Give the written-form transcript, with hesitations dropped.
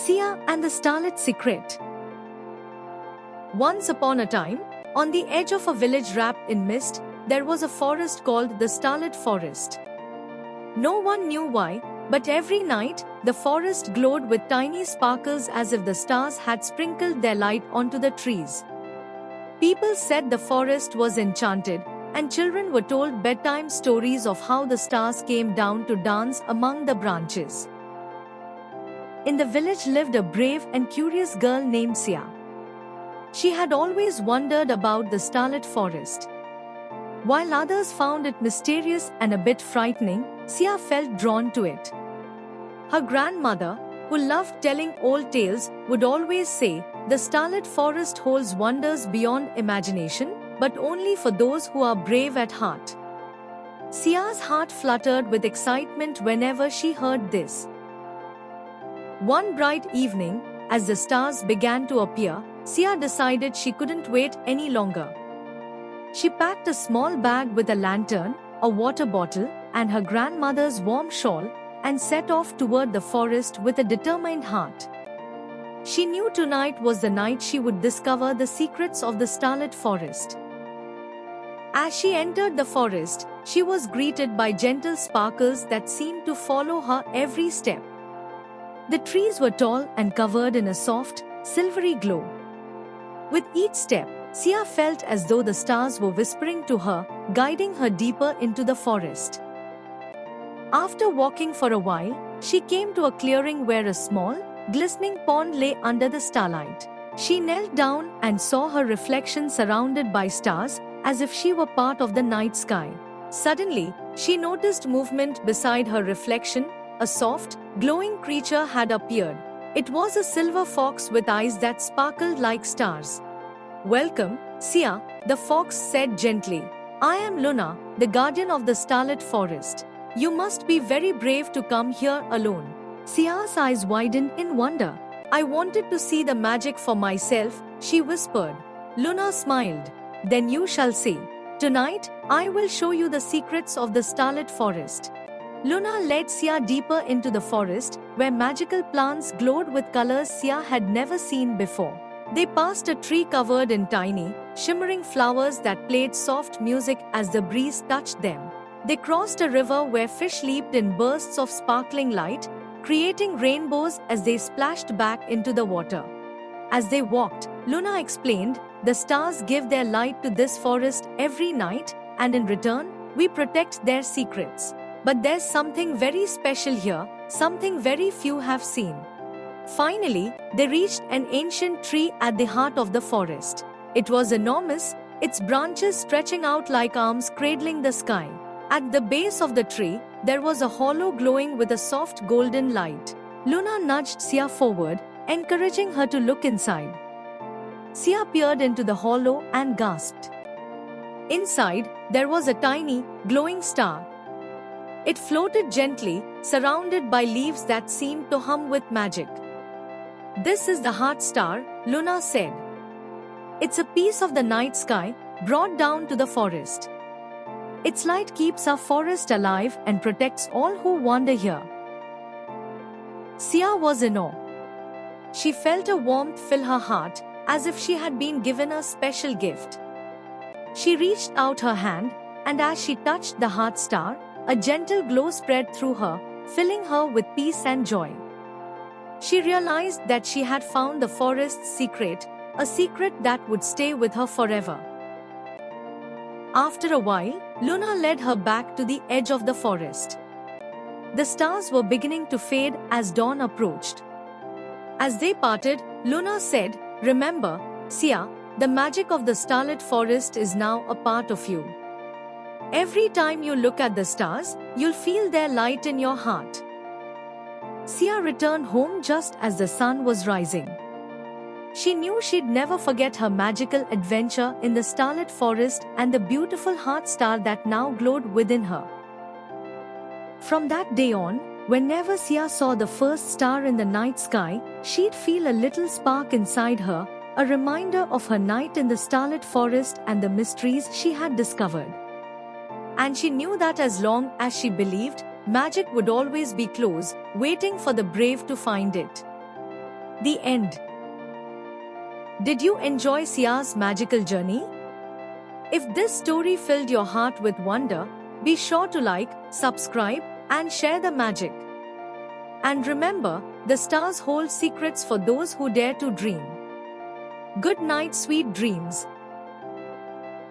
Sia and the Starlit Secret. Once upon a time, on the edge of a village wrapped in mist, there was a forest called the Starlit Forest. No one knew why, but every night, the forest glowed with tiny sparkles as if the stars had sprinkled their light onto the trees. People said the forest was enchanted, and children were told bedtime stories of how the stars came down to dance among the branches. In the village lived a brave and curious girl named Sia. She had always wondered about the starlit forest. While others found it mysterious and a bit frightening, Sia felt drawn to it. Her grandmother, who loved telling old tales, would always say, "The starlit forest holds wonders beyond imagination, but only for those who are brave at heart." Sia's heart fluttered with excitement whenever she heard this. One bright evening, as the stars began to appear, Sia decided she couldn't wait any longer. She packed a small bag with a lantern, a water bottle, and her grandmother's warm shawl, and set off toward the forest with a determined heart. She knew tonight was the night she would discover the secrets of the starlit forest. As she entered the forest, she was greeted by gentle sparkles that seemed to follow her every step. The trees were tall and covered in a soft, silvery glow. With each step, Sia felt as though the stars were whispering to her, guiding her deeper into the forest. After walking for a while, she came to a clearing where a small, glistening pond lay under the starlight. She knelt down and saw her reflection surrounded by stars, as if she were part of the night sky. Suddenly, she noticed movement beside her reflection. A soft, glowing creature had appeared. It was a silver fox with eyes that sparkled like stars. "Welcome, Sia," the fox said gently. "I am Luna, the guardian of the starlit forest. You must be very brave to come here alone." Sia's eyes widened in wonder. "I wanted to see the magic for myself," she whispered. Luna smiled. "Then you shall see. Tonight, I will show you the secrets of the starlit forest." Luna led Sia deeper into the forest, where magical plants glowed with colors Sia had never seen before. They passed a tree covered in tiny, shimmering flowers that played soft music as the breeze touched them. They crossed a river where fish leaped in bursts of sparkling light, creating rainbows as they splashed back into the water. As they walked, Luna explained, "The stars give their light to this forest every night, and in return, we protect their secrets. But there's something very special here, something very few have seen." Finally, they reached an ancient tree at the heart of the forest. It was enormous, its branches stretching out like arms cradling the sky. At the base of the tree, there was a hollow glowing with a soft golden light. Luna nudged Sia forward, encouraging her to look inside. Sia peered into the hollow and gasped. Inside, there was a tiny, glowing star. It floated gently, surrounded by leaves that seemed to hum with magic. "This is the heart star," Luna said. "It's a piece of the night sky, brought down to the forest. Its light keeps our forest alive and protects all who wander here." Sia was in awe. She felt a warmth fill her heart, as if she had been given a special gift. She reached out her hand, and as she touched the heart star, a gentle glow spread through her, filling her with peace and joy. She realized that she had found the forest's secret, a secret that would stay with her forever. After a while, Luna led her back to the edge of the forest. The stars were beginning to fade as dawn approached. As they parted, Luna said, "Remember, Sia, the magic of the starlit forest is now a part of you. Every time you look at the stars, you'll feel their light in your heart." Sia returned home just as the sun was rising. She knew she'd never forget her magical adventure in the starlit forest and the beautiful heart star that now glowed within her. From that day on, whenever Sia saw the first star in the night sky, she'd feel a little spark inside her, a reminder of her night in the starlit forest and the mysteries she had discovered. And she knew that as long as she believed, magic would always be close, waiting for the brave to find it. The end. Did you enjoy Sia's magical journey? If this story filled your heart with wonder, be sure to like, subscribe, and share the magic. And remember, the stars hold secrets for those who dare to dream. Good night, sweet dreams.